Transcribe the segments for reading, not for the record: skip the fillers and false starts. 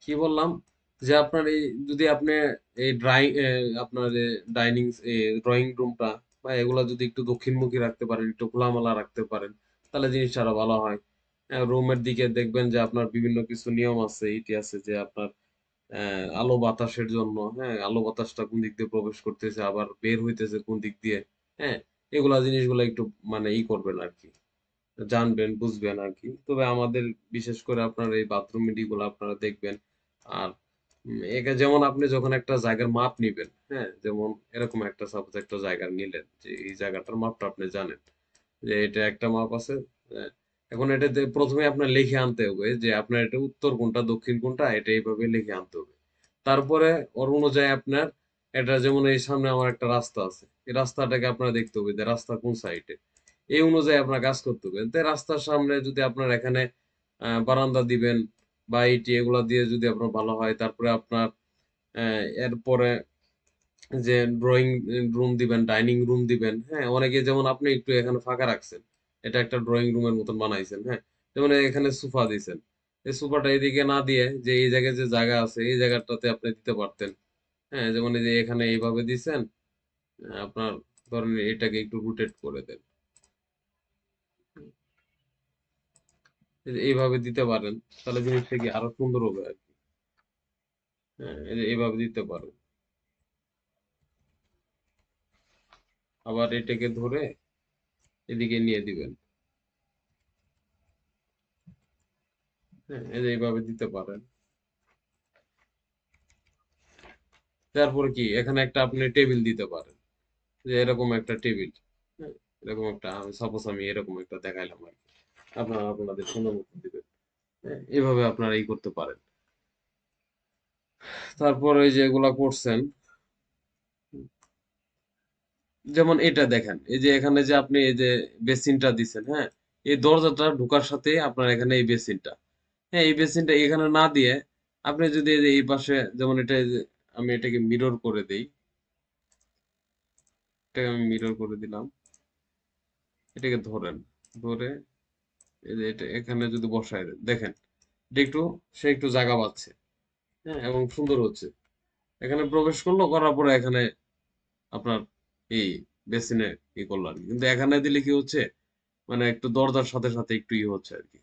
কি বললাম যে আপনার এই যদি আপনি এই ড্রয়িং আপনার ডাইনিং ড্রয়িং রুমটা বা এগুলা যদি একটু দক্ষিণমুখী রাখতে পারেন, একটু খোলামেলা রাখতে পারেন, তাহলে জিনিসটা আরো ভালো হয়। রুমের দিকে দেখবেন যে আপনার বিভিন্ন কিছু নিয়ম আছে, ইটি আছে যে আপনার আলো বাতাসের জন্য, হ্যাঁ, আলো বাতাসটা কোন দিক দিয়ে প্রবেশ করতেছে আবার বের হইতেছে কোন দিক দিয়ে, হ্যাঁ, এগুলা জিনিসগুলো একটু মানে করবেন আর কি, জানবেন বুঝবেন আর কি। তবে আমাদের বিশেষ করে আপনার এই বাথরুম গুলো আপনারা দেখবেন। আর একে যেমন আপনি যখন একটা জায়গার মাপ নিবেন, হ্যাঁ, যেমন এরকম একটা সাপোজ একটা জায়গা নিলেন যে এই জায়গাটার মাপটা আপনি জানেন যে এটা একটা মাপ আছে। এখন এটাতে প্রথমে আপনার লিখে আনতে হবে যে আপনার এটা উত্তর কোনটা দক্ষিণ কোনটা, এটা এইভাবে লিখে আনতে হবে। তারপরে ওর অনুযায়ী আপনার এটা যেমন এই সামনে আমার একটা রাস্তা আছে, এই রাস্তাটাকে আপনার দেখতে হবে যে রাস্তা কোন সাইডে, এই অনুযায়ী আপনার কাজ করতে হবে। তো রাস্তার সামনে যদি আপনার এখানে বারান্দা দিবেন বা ইটি এগুলা দিয়ে যদি আপনার ভালো হয়, তারপরে আপনার এরপরে যে ড্রয়িং রুম দিবেন, ডাইনিং রুম দিবেন, হ্যাঁ, অনেকে যেমন আপনি একটু এখানে ফাঁকা রাখছেন, এটা একটা ড্রয়িং রুমের মতন বানাইছেন, হ্যাঁ, যেমন এখানে সোফা দিয়েছেন, এই সোফাটা এদিকে না দিয়ে যে এই জায়গায় যে জায়গা আছে এই জায়গাটাতে আপনি দিতে পারতেন, হ্যাঁ, যেমন এই যে এখানে এইভাবে দিছেন, আপনার ধরেন এটাকে একটু রোটেট করে দেন, এই যে এইভাবে দিতে পারেন, তাহলে জিনিসটা কি আরো সুন্দর হবে আর কি। হ্যাঁ, এই যে এইভাবে দিতে পারেন, আবার এটাকে ধরে এদিকে নিয়ে দিবেন, হ্যাঁ, এই যে এইভাবে দিতে পারেন। তারপরে কি এখানে একটা আপনি টেবিল দিতে পারেন, যে এরকম একটা টেবিল, হ্যাঁ, এরকম একটা সাপোজ আমি এরকম একটা দেখাইলাম আর কি, আপনারা আপনাদের সুন্দর মতো দিবেন, হ্যাঁ, এভাবে আপনারা করতে পারেন। তারপর এই যে এগুলা করছেন, যেমন এটা দেখেন এই যে এখানে যে আপনি এই যে বেসিনটা দিছেন, হ্যাঁ, এই দরজাটা ঢোকার সাথে আপনার এখানে এই বেসিনটা, হ্যাঁ, এই বেসিনটা এখানে না দিয়ে আপনি যদি এই যে এই পাশে যেমন এটা এই যে আমি এটাকে মিরর করে দেই, এটাকে আমি মিরর করে দিলাম, এটাকে ধরেন, ধরে এই যে এটা এখানে যদি বসায় দেন, দেখেন এটা একটু সে একটু জায়গা পাচ্ছে, হ্যাঁ, এবং সুন্দর হচ্ছে। এখানে প্রবেশ করলো, করার পরে এখানে আপনার এই বেসিনে করলো আর কি, কিন্তু এখানে দিলে কি হচ্ছে মানে একটু দরজার সাথে সাথে একটু হচ্ছে আর কি।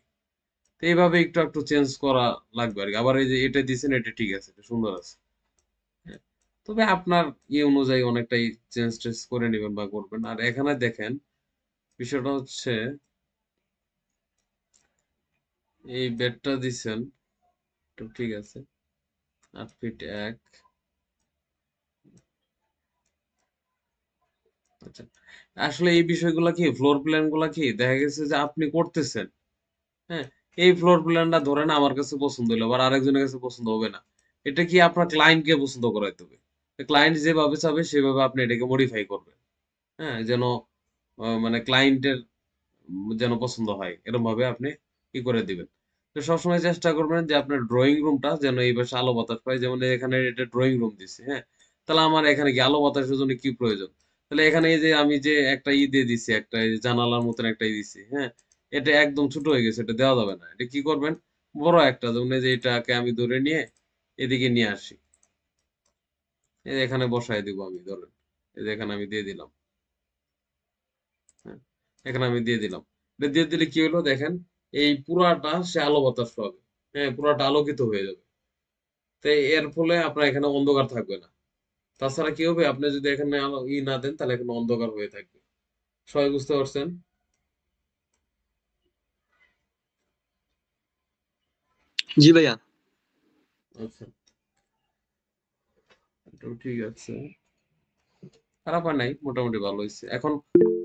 তো এইভাবে একটু একটু চেঞ্জ করা লাগবে আর কি। আবার এই যে এটা দিছেন এটা ঠিক আছে, এটা সুন্দর আছে, হ্যাঁ। তবে আপনার অনুযায়ী অনেকটাই চেঞ্জ টেঞ্জ করে নেবেন বা করবেন। আর এখানে দেখেন বিষয়টা হচ্ছে এই বেডটা দিছেন, তো ঠিক আছে, 8 ফিট 1, আচ্ছা, আসলে এই বিষয়গুলো কি ফ্লোর প্ল্যান গুলা কি দেখা গেছে যে আপনি করতেছেন, হ্যাঁ, এই ফ্লোর প্ল্যানটা ধরেন আমার কাছে পছন্দ হলো আবার আরেকজনের কাছে পছন্দ হবে না, এটা কি আপনার ক্লায়েন্টকে পছন্দ করাইতে হবে। ক্লায়েন্ট যেভাবে চাবে সেভাবে আপনি এটাকে মডিফাই করবেন, হ্যাঁ, যেন মানে ক্লায়েন্টের যেন পছন্দ হয় এরকম ভাবে আপনি করে দিবেন। তো সবসময় চেষ্টা করবেন যে আপনার ড্রয়িং রুমটা যেন এই পাশে আলো বাতাস পায়, যেমন এখানে এটা ড্রয়িং রুম দিছে, হ্যাঁ, তাহলে আমার এখানে কি আলো বাতাসের জন্য কি প্রয়োজন, তাহলে এখানে এই যে আমি যে একটা দিয়ে দিছি, একটা এই যে জানালার মতন একটা দিছি, হ্যাঁ, এটা একদম ছোট হয়ে গেছে, এটা দেওয়া যাবে না, এটা কি করবেন বড় একটা, যেমন এই যে এটাকে আমি ধরে নিয়ে এদিকে নিয়ে আসি, এই যে এখানে বসায় দিব আমি ধরেন, এই যে এখানে আমি দিয়ে দিলাম, হ্যাঁ, এখানে আমি দিয়ে দিলাম, এটা দিয়ে দিলে কি হলো দেখেন এই পুরাটা সে আলো বাতাস পাবে, হ্যাঁ, পুরাটা আলোকিত হয়ে যাবে। তো এর ফলে আপনার এখানে অন্ধকার থাকবে না। তাছাড়া কি হবে আপনি যদি এখানে আলো না দেন তাহলে এখানে অন্ধকার হয়ে থাকবে। সবাই বুঝতে পারছেন? জি ভাইয়া। আচ্ছা, এটাও ঠিক আছে, খারাপ হয় নাই, মোটামুটি ভালো হয়েছে। এখন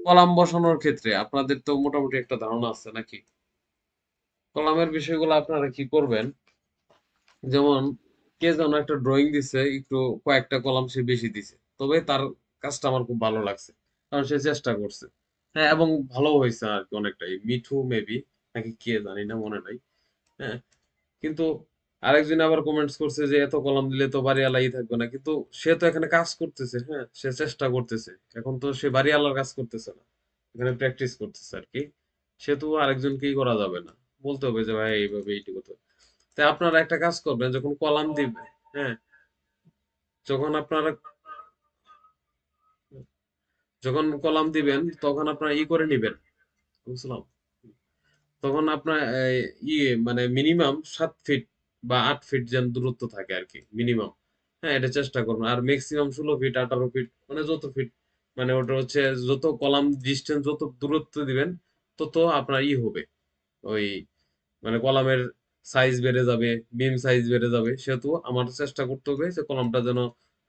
কলাম বসানোর ক্ষেত্রে আপনাদের তো মোটামুটি একটা ধারণা আছে নাকি? কলামের বিষয়গুলো আপনারা কি করবেন, যেমন কে যেন একটা ড্রয়িং দিছে একটু, কয়েকটা কলাম সে বেশি দিছে, তবে তার কাজটা আমার খুব ভালো লাগছে, কারণ সে চেষ্টা করছে, হ্যাঁ, এবং ভালো হয়েছে আর কি অনেকটাই। মিঠু মেবি নাকি কে জানি না, মনে নাই, হ্যাঁ, কিন্তু আরেকজন আবার কমেন্টস করছে যে এত কলাম দিলে তো বাড়িওয়ালাই থাকবে না, কিন্তু সে তো এখানে কাজ করতেছে, হ্যাঁ, সে চেষ্টা করতেছে, এখন তো সে বাড়িওয়ালার কাজ করতেছে না, এখানে প্র্যাকটিস করতেছে আর কি। সে তো আরেকজনকেই করা যাবে না, বলতে হবে যে ভাই এইভাবে এইটি করতে হবে। তো তাই আপনারা একটা কাজ করবেন, যখন কলাম দিবে, হ্যাঁ, যখন আপনারা যখন কলাম দিবেন তখন আপনারা করে নিবেন, বুঝলাম, তখন আপনার মানে মিনিমাম 7 ফিট বা 8 ফিট যেন দূরত্ব থাকে আর কি, মিনিমাম। হ্যাঁ, এটা চেষ্টা করবেন। আর ম্যাক্সিমাম 16 ফিট, 18 ফিট, মানে যত ফিট, মানে ওটা হচ্ছে যত কলাম ডিস্টেন্স, যত দূরত্ব দিবেন তত আপনার হবে ওই, মানে কলামের সাইজ বেড়ে যাবে, বিম সাইজ বেড়ে যাবে। সেহেতু আমার চেষ্টা করতে হবে যে কলামটা যেন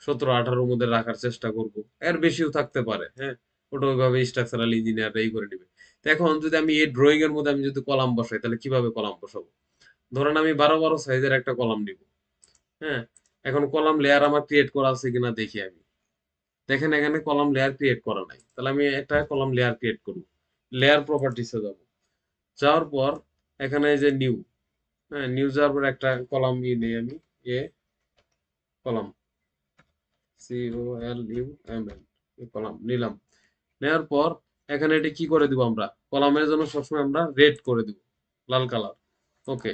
17-18-র মধ্যে রাখার চেষ্টা করব। এর বেশিও থাকতে পারে, হ্যাঁ, ওটা ওইভাবে স্ট্রাকচারাল ইঞ্জিনিয়াররা করে নেবে। তো এখন যদি আমি এই ড্রয়িং এর মধ্যে আমি যদি কলাম বসাই, তাহলে কিভাবে কলাম বসাবো? ধরেন আমি 12-12 সাইজের একটা কলাম নিব, হ্যাঁ। এখন কলাম লেয়ার আমার ক্রিয়েট করা আছে কিনা দেখি আমি। দেখেন এখানে কলাম লেয়ার ক্রিয়েট করা নাই, তাহলে আমি একটা কলাম লেয়ার ক্রিয়েট করব। লেয়ার প্রপার্টিসে যাব, যাওয়ার পর এখানে এই যে নিউ, হ্যাঁ, নিউ যাওয়ার পর একটা কলাম নেই আমি, এ কলাম, COLUMN, কলাম নিলাম। নেওয়ার পর এখানে এটা কি করে দিব, আমরা কলামের জন্য সবসময় আমরা রেড করে দিব, লাল কালার। ওকে,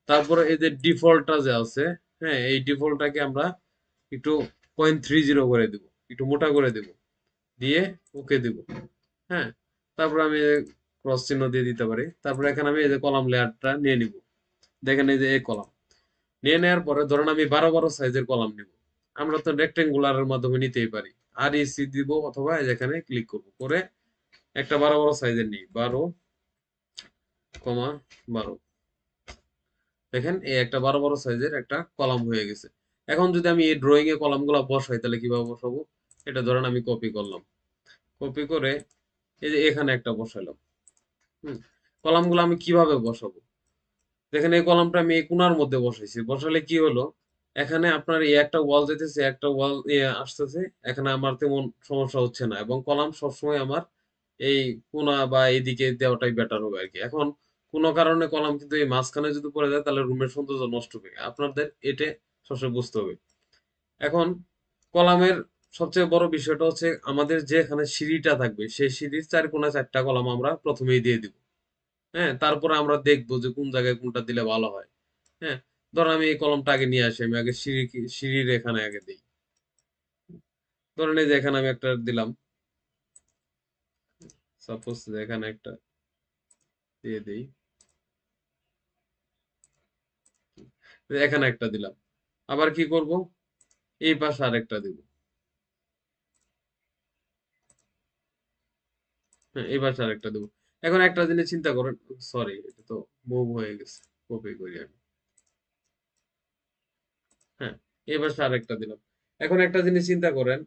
তারপরে এই যে ডিফল্টটা যে আছে, হ্যাঁ, এই ডিফল্টটাকে আমরা একটু 0.30 করে দিব, একটু মোটা করে দিব, দিয়ে ওকে দিব, হ্যাঁ। তারপর আমি ক্রস চিহ্ন দিয়ে দিতে পারি। তারপর এখানে আমি এই যে কলাম লেয়ারটা নিয়ে নিব। দেখেন এই যে এই কলাম নিয়ে নেওয়ার পরে ধরেন আমি 12-12 সাইজের কলাম নিব। আমরা তো রেক্টেঙ্গুলারের মাধ্যমে নিতেই পারি, আর ইসি দিব, অথবা যেখানে ক্লিক করব, করে একটা 12-12 সাইজের নিই, 12,12। দেখেন এই একটা 12-12 সাইজের একটা কলাম হয়ে গেছে। এখন যদি আমি এই ড্রয়িং এ কলামগুলো বসাই, তাহলে কিভাবে বসাবো? এটা ধরেন আমি কপি করলাম, কপি করে এই যে এখানে একটা বসাইলাম। হুম, কলামগুলো আমি কিভাবে বসাবো? দেখেন এই কলামটা আমি এই কোণার মধ্যে বসাইছি, বসালে কি হলো, এখানে আপনার এই একটা ওয়াল যেতেছে, একটা ওয়াল আসতেছে, এখানে আমার তেমন সমস্যা হচ্ছে না, এবং কলাম সবসময় আমার এই কোণা বা এইদিকে দেওয়াটাই বেটার হবে আর কি। এখন কোনো কারণে কলাম কিন্তু এই মাঝখানে যদি পড়ে যায়, তাহলে রুমের সৌন্দর্য নষ্ট হবে, আপনাদের এটা সবসময় বুঝতে হবে। এখন কলামের সবচেয়ে বড় বিষয়টা হচ্ছে, আমাদের যে এখানে সিঁড়িটা থাকবে, সেই সিঁড়ির 4 কোণায় 4টা কলাম আমরা প্রথমেই দিয়ে দিব, হ্যাঁ। তারপরে আমরা দেখবো যে কোন জায়গায় কোনটা দিলে ভালো হয়, হ্যাঁ। ধরুন আমি এই কলমটা আগে নিয়ে আসি, আমি আগে সিঁড়ির এখানে আগে দিই। ধরেন এই যে এখানে আমি একটা দিলাম, সাপোজ যে এখানে একটা দিয়ে দিই, এখানে একটা দিলাম। আবার কি করব, এই পাশে আরেকটা দিব, হ্যাঁ, এই পাশে আরেকটা দেবো। এখন একটা জিনিস চিন্তা করেন, সরি এটা তো মুভ হয়ে গেছে, কপি করি আমি, হ্যাঁ, এই পাশে আরেকটা দিলাম। এখন একটা জিনিস চিন্তা করেন,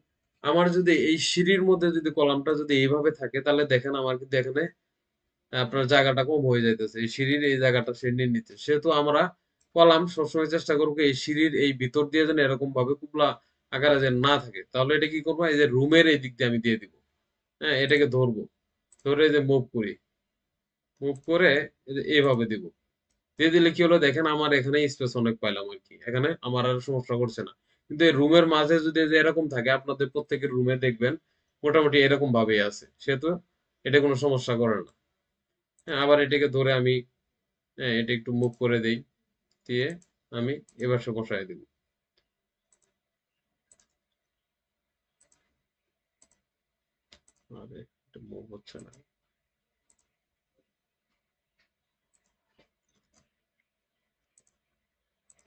আমার যদি এই সিঁড়ির মধ্যে যদি কলামটা যদি এইভাবে থাকে, তাহলে দেখেন আমার কিন্তু এখানে আপনার জায়গাটা কম হয়ে যাইতেছে, এই সিঁড়ির এই জায়গাটা সে নিয়ে নিচ্ছে। সেহেতু আমরা কলাম সবসময় চেষ্টা করবো এই সিঁড়ির এই ভিতর দিয়ে যেন এরকম ভাবে কুবলা আকারে যেন না থাকে। তাহলে এটা কি করবো, এই যে রুমের এই দিক দিয়ে আমি দিয়ে দিব, হ্যাঁ, এটাকে ধরবো, ধরে এই যে মুভ করি, মুভ করে এই যে এইভাবে দিব। দিয়ে দিলে কি হলো, দেখেন আমার এখানে স্পেস অনেক পাইলাম আর কি, এখানে আমার আর সমস্যা করছে না। কিন্তু এই রুমের মাঝে যদি এই যে এরকম থাকে, আপনাদের প্রত্যেকের রুমে দেখবেন মোটামুটি এরকম ভাবেই আছে, সেহেতু এটা কোনো সমস্যা করে না। হ্যাঁ, আবার এটাকে ধরে আমি, হ্যাঁ, এটা একটু মুভ করে দেই, দিয়ে আমি এবার সে বসায় দিব। আরে এটা মুভ হচ্ছে না।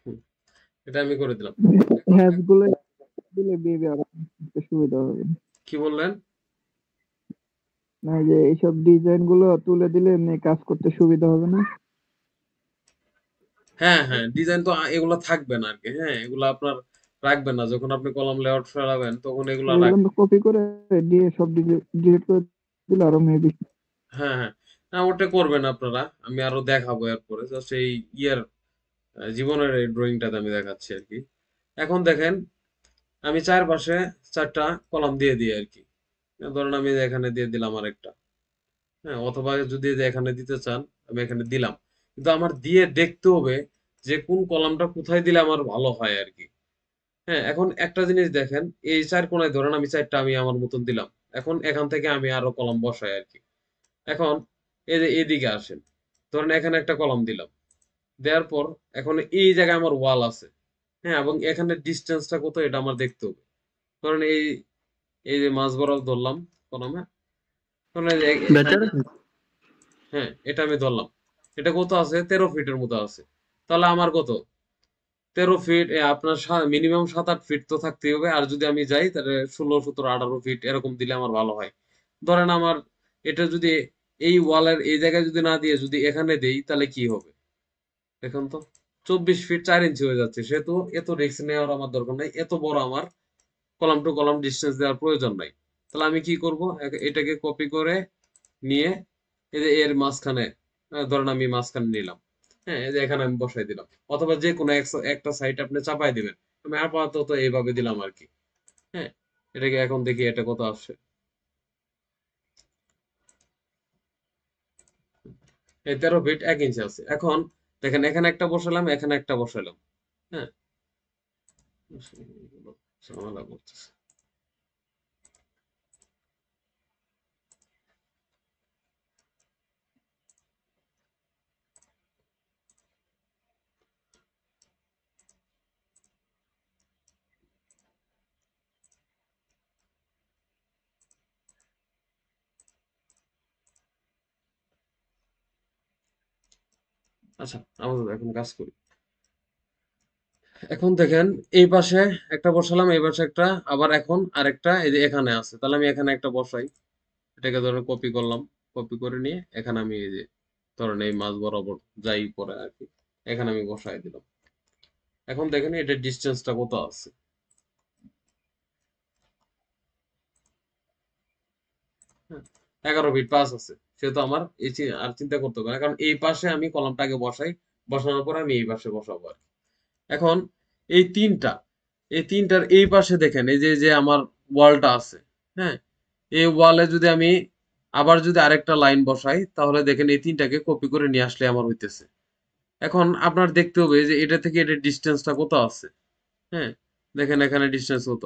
হুম, এটা আমি করে দিলাম। এখন হ্যাজ গুলো দিলে বেবি আরো বুঝতে সুবিধা হবে। কি বললেন? না, এই যে এইসব ডিজাইন গুলো তুলে দিলে এমনি কাজ করতে সুবিধা হবে না? হ্যাঁ, হ্যাঁ, ডিজাইন তো এগুলা থাকবে না আর কি, হ্যাঁ, এগুলা আপনার রাখবেন না, যখন আপনি কলাম লেআউট ফেলাবেন তখন এগুলা এগুলো রাখবেন। আমরা কপি করে দিয়ে সব ডিলিট করে দিলে আরো মেবি। হ্যাঁ, হ্যাঁ, না ওটা করবেন আপনারা, আমি আরো দেখাবো এরপরে, জাস্ট এই ইয়ার জীবনের এই ড্রয়িংটাতে আমি দেখাচ্ছি আর কি। এখন দেখেন আমি চারপাশে 4টা কলাম দিয়ে দিই আর কি। ধরেন আমি এখানে দিয়ে দিলাম আরেকটা, হ্যাঁ, অথবা যদি যে এখানে দিতে চান আমি এখানে দিলাম। কিন্তু আমার দিয়ে দেখতে হবে যে কোন কলামটা কোথায় দিলে আমার ভালো হয় আর কি। হ্যাঁ, এখন একটা জিনিস দেখেন, এই 4 কোণায় ধরেন আমি 4টা আমি আমার মতন দিলাম। এখন এখান থেকে আমি আরো কলাম বসাই আর কি। এখন এই যে এদিকে আসেন, ধরেন এখানে একটা কলাম দিলাম, দেওয়ার পর এখন এই জায়গায় আমার ওয়াল আছে, হ্যাঁ, এবং এখানে ডিস্টেন্সটা কত এটা আমার দেখতে হবে। ধরেন এই এই যে মাঝ বরাবর ধরলাম কলমে, ধরেন এই যে বেচারা হ্যাঁ এটা আমি ধরলাম, এটা কত আছে 13 ফিটের মতো আছে। তাহলে আমার কত 13 ফিট, আপনার মিনিমাম 7-8 ফিট তো থাকতেই হবে। আর যদি আমি যাই তাহলে 16, 17, 18 ফিট এরকম দিলে আমার ভালো হয়। ধরেন আমার এটা যদি এই ওয়ালের এই জায়গায় যদি না দিয়ে যদি এখানে দেই তাহলে কি হবে দেখুন তো, 24 ফিট 4 ইঞ্চি হয়ে যাচ্ছে। সেহেতু এত রিস্ক নেওয়ার আমার দরকার নাই, এত বড় আমার কলাম টু কলাম ডিস্টেন্স দেওয়ার প্রয়োজন নাই। তাহলে আমি কি করব, এটাকে কপি করে নিয়ে এই যে এর মাঝখানে, ধরেন আমি মাঝখানে নিলাম, হ্যাঁ এই যে এখানে আমি বসাই দিলাম, অথবা যে কোনো একটা সাইড আপনি চাপাই দিবেন। আমি আপাতত এইভাবে দিলাম আর কি। হ্যাঁ, এটাকে এখন দেখি এটা কত আসছে। এই 13 ফিট 1 ইঞ্চি আছে। এখন দেখেন এখানে একটা বসালাম, এখানে একটা বসালাম। হ্যাঁ, ঝামেলা করতেছে। আচ্ছা, আমাদের এখন কাজ করি। এখন দেখেন এই পাশে একটা বসালাম, এই পাশে একটা, আবার এখন আরেকটা এই যে এখানে আছে। তাহলে আমি এখানে একটা বসাই, এটাকে ধরেন কপি করলাম, কপি করে নিয়ে এখানে আমি এই যে ধরেন এই মাঝ বরাবর যাই পরে আর কি, এখানে আমি বসাই দিলাম। এখন দেখেন এটার ডিস্টেন্সটা কত আছে। হ্যাঁ, 11 ফিট 5 আছে। সেহেতু আমার আর চিন্তা করতে হবে না, কারণ এই পাশে আমি কলামটা আগে বসাই, বসানোর পরে আমি এই পাশে বসাবো আর কি। এখন এই তিনটা, এই তিনটার এই পাশে দেখেন এই যে যে আমার ওয়ালটা আছে, হ্যাঁ, এই ওয়ালে যদি আমি আবার যদি আরেকটা লাইন বসাই তাহলে দেখেন এই তিনটাকে কপি করে নিয়ে আসলে আমার হইতেছে। এখন আপনার দেখতে হবে যে এটা থেকে এটার ডিস্টেন্সটা কত আছে। হ্যাঁ, দেখেন এখানে ডিস্টেন্স কত,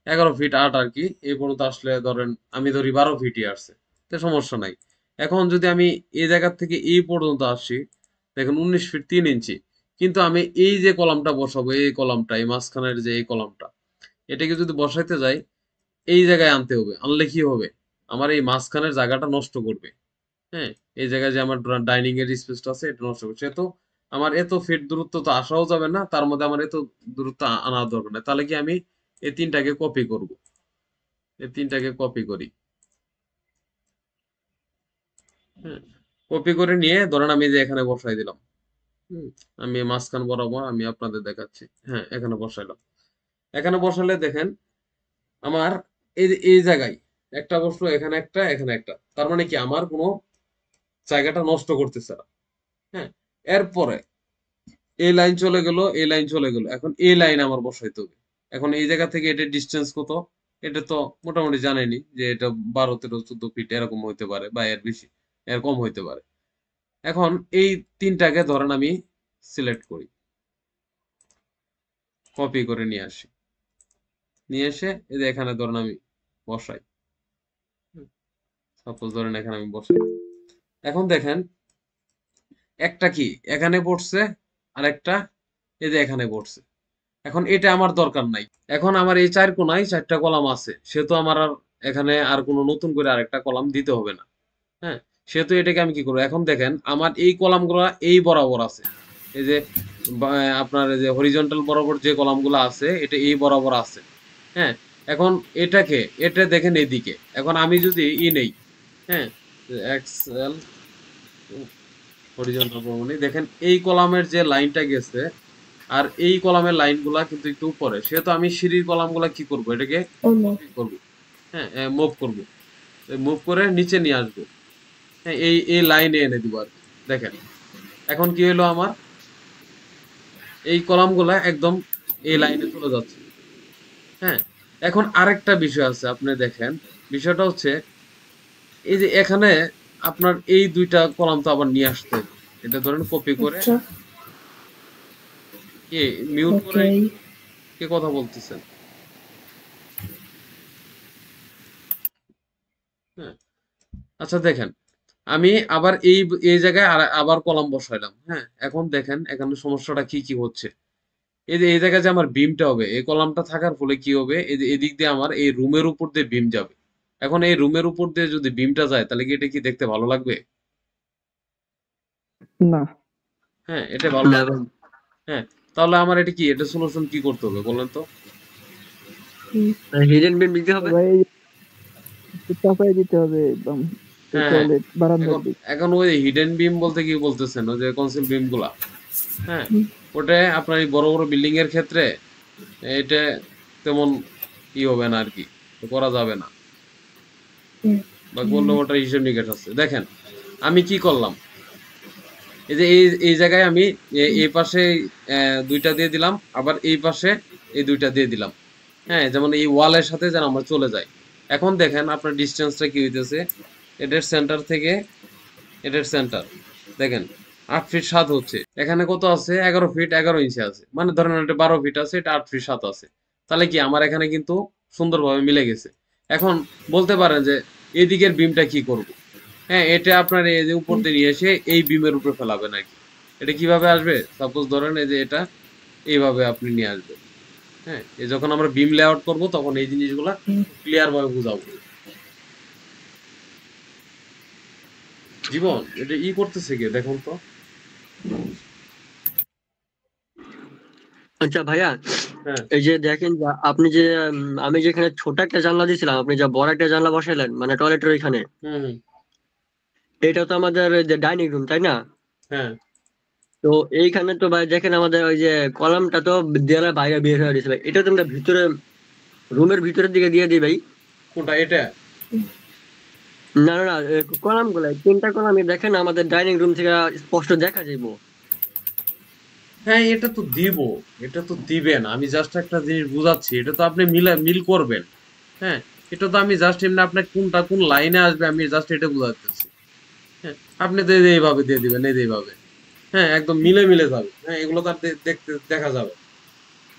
11 ফিট 8 আর কি। এই পর্যন্ত আসলে ধরেন আমি ধরি 12 ফিটই আসছে, তো সমস্যা নাই। এখন যদি আমি এই জায়গা থেকে এই পর্যন্ত আসি, দেখেন 19 ফিট 3 ইঞ্চি। কিন্তু আমি এই যে কলামটা বসাবো, এই কলামটা, এই মাঝখানের যে এই কলামটা, এটাকে যদি বসাইতে যাই এই জায়গায় আনতে হবে, আনলে কি হবে, আমার এই মাঝখানের জায়গাটা নষ্ট করবে। হ্যাঁ, এই জায়গায় যে আমার ডাইনিং এর স্পেসটা আছে এটা নষ্ট করছে। তো আমার এত ফিট দূরত্ব তো আসাও যাবে না, তার মধ্যে আমার এত দূরত্ব আনার দরকার নেই। তাহলে কি আমি এই তিনটাকে কপি করব, এই তিনটাকে কপি করি। হ্যাঁ, কপি করে নিয়ে ধরেন আমি যে এখানে বসাই দিলাম। হুম, আমি মাঝখান বরাবর আমি আপনাদের দেখাচ্ছি। হ্যাঁ, এখানে বসাইলাম। এখানে বসালে দেখেন আমার এই যে এই জায়গায় একটা বসলো, এখানে একটা, এখানে একটা, তার মানে কি আমার কোনো জায়গাটা নষ্ট করতেছে না। হ্যাঁ, এরপরে এই লাইন চলে গেল, এই লাইন চলে গেল, এখন এই লাইন আমার বসাইতে হবে। এখন এই জায়গা থেকে এটার ডিস্টেন্স কত, এটা তো মোটামুটি জানেনি যে এটা 12, 13, 14 ফিট এরকম হইতে পারে, বা এর বেশি, এর কম হইতে পারে। এখন এই তিনটাকে ধরেন আমি সিলেক্ট করি, কপি করে নিয়ে আসি, নিয়ে এসে এই যে এখানে ধরেন আমি বসাই। সাপোজ ধরেন এখানে আমি বসাই। এখন দেখেন একটা কি এখানে পড়ছে, আর একটা এই যে এখানে পড়ছে। এখন এটা আমার দরকার নাই। এখন আমার এই চার কোনায় 4টা কলাম আছে, সেহেতু আমার আর এখানে আর কোনো নতুন করে আরেকটা কলাম দিতে হবে না। হ্যাঁ, সেহেতু এটাকে আমি কি করবো, এখন দেখেন আমার এই কলামগুলো এই বরাবর আছে। এই যে আপনার এই যে হরিজন্টাল বরাবর যে কলামগুলো আছে এটা এই বরাবর আছে। হ্যাঁ, এখন এটা দেখেন এদিকে। এখন আমি যদি নেই, হ্যাঁ, এক্সেল হরিজন্টাল বরাবর দেখেন এই কলামের যে লাইনটা গেছে, আর এই কলামের লাইনগুলা কিন্তু একটু উপরে, সেহেতু আমি সিঁড়ির কলামগুলা কি করব, এটাকে কপি করব। হ্যাঁ, মুভ করব, মুভ করে নিচে নিয়ে আসবো। হ্যাঁ, এই লাইনে এনে দিব আর কি। দেখেন এখন কি হলো, আমার এই কলামগুলা একদম এই লাইনে চলে যাচ্ছে। হ্যাঁ, এখন আরেকটা বিষয় আছে, আপনি দেখেন বিষয়টা হচ্ছে এই যে এখানে আপনার এই দুইটা কলাম তো আবার নিয়ে আসতে হবে। এটা ধরেন কপি করে, আচ্ছা কি মিউট করে ওকে কে কথা বলতেছেন। হ্যাঁ, আচ্ছা দেখেন আমি আবার এই জায়গায় আবার কলাম বসাইলাম। হ্যাঁ, এখন দেখেন এখানে সমস্যাটা কি কি হচ্ছে। এই যে এই জায়গায় যে আমার বিমটা হবে, এই কলামটা থাকার ফলে কি হবে, এই যে এদিক দিয়ে আমার এই রুমের উপর দিয়ে বিম যাবে। এখন এই রুমের উপর দিয়ে যদি বিমটা যায় তাহলে কি এটা কি দেখতে ভালো লাগবে? না। হ্যাঁ, এটা ভালো না লাগবে ভাই। না। হ্যাঁ, তাহলে আমার এটা কি, এটা সলিউশন কি করতে হবে বলেন তো? হিডেন বিম দিতে হবে। ভাই একটু চাপাই দিতে হবে একদম এই হ্যাঁ, হ্যাঁ। টয়লেট বারান্দার এখন দিক। এখন ওই হিডেন বিম বলতে কি বলতেছেন, ওই যে কনসিল বিম গুলা। হ্যাঁ, হুম, ওটা আপনার এই বড় বড় বিল্ডিং এর ক্ষেত্রে এটা তেমন ই হবে না আর কি, করা যাবে না, বা করলে ওটার হিসেব নিকেশ আছে। দেখেন আমি কি করলাম, এই যে এই জায়গায় আমি এই পাশে দুইটা দিয়ে দিলাম, আবার এই পাশে এই দুইটা দিয়ে দিলাম। হ্যাঁ, যেমন এই ওয়ালের সাথে যেন আমরা চলে যাই। এখন দেখেন আপনার ডিস্টেন্সটা কি হইতেছে, এটার সেন্টার থেকে এটার সেন্টার দেখেন 8 ফিট 7 হচ্ছে। এখানে কত আছে, 11 ফিট 11 ইঞ্চি আছে, মানে ধরেন এটা 12 ফিট আছে, এটা 8 ফিট 7 আছে। তাহলে কি আমার এখানে কিন্তু সুন্দরভাবে মিলে গেছে। এখন বলতে পারেন যে এদিকের বিমটা কি করব। হ্যাঁ, এটা আপনার এই যে উপর দিয়ে নিয়ে এসে এই বিমের উপরে ফেলাবে নাকি, এটা কিভাবে আসবে, সাপোজ ধরেন এই যে এটা এইভাবে আপনি নিয়ে আসবেন। হ্যাঁ, এই যখন আমরা বিম লেআউট করব তখন এই জিনিসগুলা ক্লিয়ার ভাবে বুঝাবো। জীবন এটা করতেছে কে দেখুন তো। আচ্ছা ভাইয়া, হ্যাঁ। এই যে দেখেন যে আপনি যে আমি যেখানে ছোট একটা জানলা দিয়েছিলাম, আপনি যে বড় একটা জানলা বসাইলেন মানে টয়লেটের ওইখানে, হুম, হুম। এটা তো আমাদের যে ডাইনিং রুম তাই না? হ্যাঁ। তো এইখানে তো ভাই দেখেন আমাদের ওই যে কলামটা তো দেয়ালের বাইরে বের হয়ে গেছে ভাই, এটা তো আমরা ভিতরে রুমের ভিতরের দিকে দিয়ে দিই ভাই। কোনটা এটা? না না না, কলাম গুলা 3টা কলাম দেখেন আমাদের ডাইনিং রুম থেকে স্পষ্ট দেখা যাইবো। হ্যাঁ, এটা তো দিব, এটা তো দিবেন। আমি জাস্ট একটা জিনিস বুঝাচ্ছি, এটা তো আপনি মিল করবেন। হ্যাঁ, এটা তো আমি জাস্ট এমনি আপনার কোনটা কোন লাইনে আসবে আমি জাস্ট এটা বুঝাতেছি। হ্যাঁ, আপনি তো এই যে এইভাবে দিয়ে দিবেন, এই যে এইভাবে। হ্যাঁ, একদম মিলে মিলে যাবে। হ্যাঁ, এগুলো তো আর দেখতে দেখা যাবে।